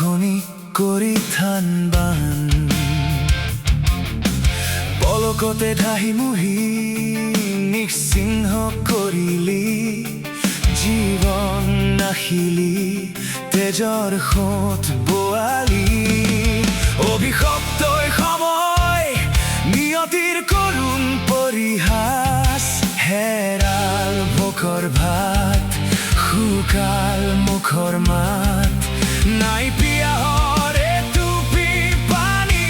খনি কৰি থান বান পলকতে ধাহি মুহি নিঃচিহ্ন কৰিলি জীৱন নাখিলি তেজৰ সোঁত বোৱালি অভিশপ্তই সময় নিয়তিৰ কৰুণ পৰিহাস হেৰাল ভোকৰ ভাত শুকাল মুখৰ মাত নাই পিয়াহৰ এটুপি পানী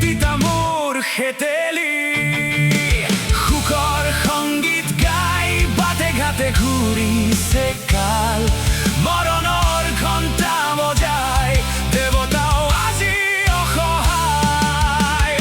তিতা মোৰ খেতেলি সুখৰ সংগীত গাই বাটে ঘাটে ঘূৰিছে কাল মৰণৰ ঘণ্টা বজাই দেৱতাও আজি অসহায়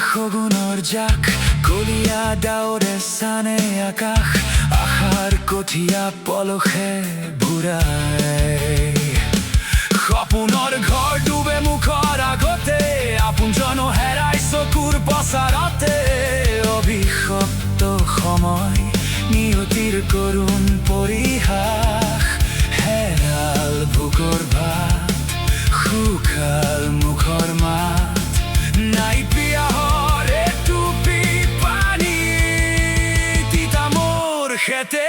সগুনৰ জাক কলীয়া ডাৱৰে চানে আকাশ আশাৰ কঠীয়া পলসে বুঢ়াই সপোনৰ ঘৰ ডুবে মুখৰ আগতে আপোনজন হেৰাই চকুৰ পচাৰতে অভিশপ্ত সময় নিয়তিৰ কৰুণ পৰিহাস হেৰাল ভোকৰ ভাত শুকাল মুখৰ মাত নাই পিয়াহৰ এটুপি পানী তিতা মোৰ খেতে